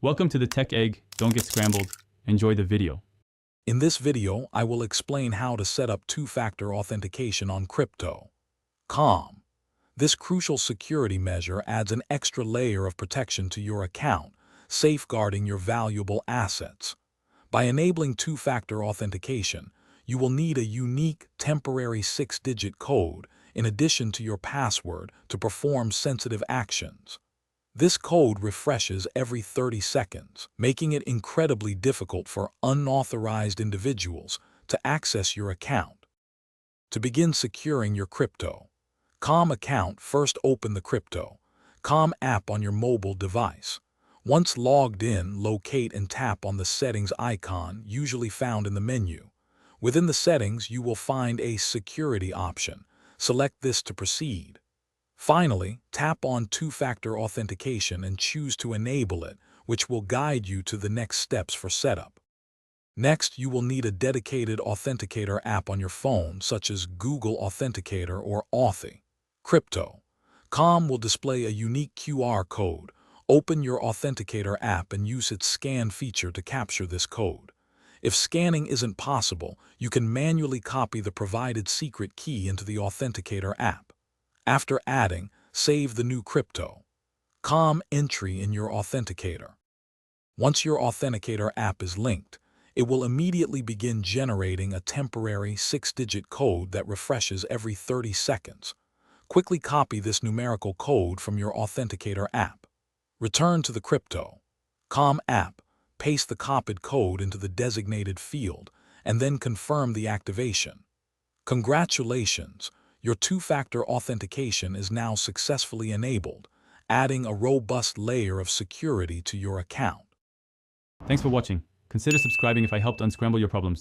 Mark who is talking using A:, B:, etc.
A: Welcome to the Tech Egg. Don't get scrambled. Enjoy the video.
B: In this video, I will explain how to set up two-factor authentication on crypto. This crucial security measure adds an extra layer of protection to your account, safeguarding your valuable assets. By enabling two-factor authentication, you will need a unique temporary 6-digit code in addition to your password to perform sensitive actions. This code refreshes every 30 seconds, making it incredibly difficult for unauthorized individuals to access your account. To begin securing your crypto.com account, first open the crypto.com app on your mobile device. Once logged in, locate and tap on the settings icon, usually found in the menu. Within the settings, you will find a security option. Select this to proceed. Finally, tap on two-factor authentication and choose to enable it, which will guide you to the next steps for setup. Next, you will need a dedicated authenticator app on your phone, such as Google Authenticator or Authy. Crypto.com will display a unique QR code. Open your Authenticator app and use its scan feature to capture this code. If scanning isn't possible, you can manually copy the provided secret key into the Authenticator app. After adding, save the new crypto.com entry in your Authenticator. Once your Authenticator app is linked, it will immediately begin generating a temporary 6-digit code that refreshes every 30 seconds. Quickly copy this numerical code from your Authenticator app. Return to the crypto.com app, paste the copied code into the designated field, and then confirm the activation. Congratulations! Your two-factor authentication is now successfully enabled, adding a robust layer of security to your account.
A: Thanks for watching. Consider subscribing if I helped unscramble your problems.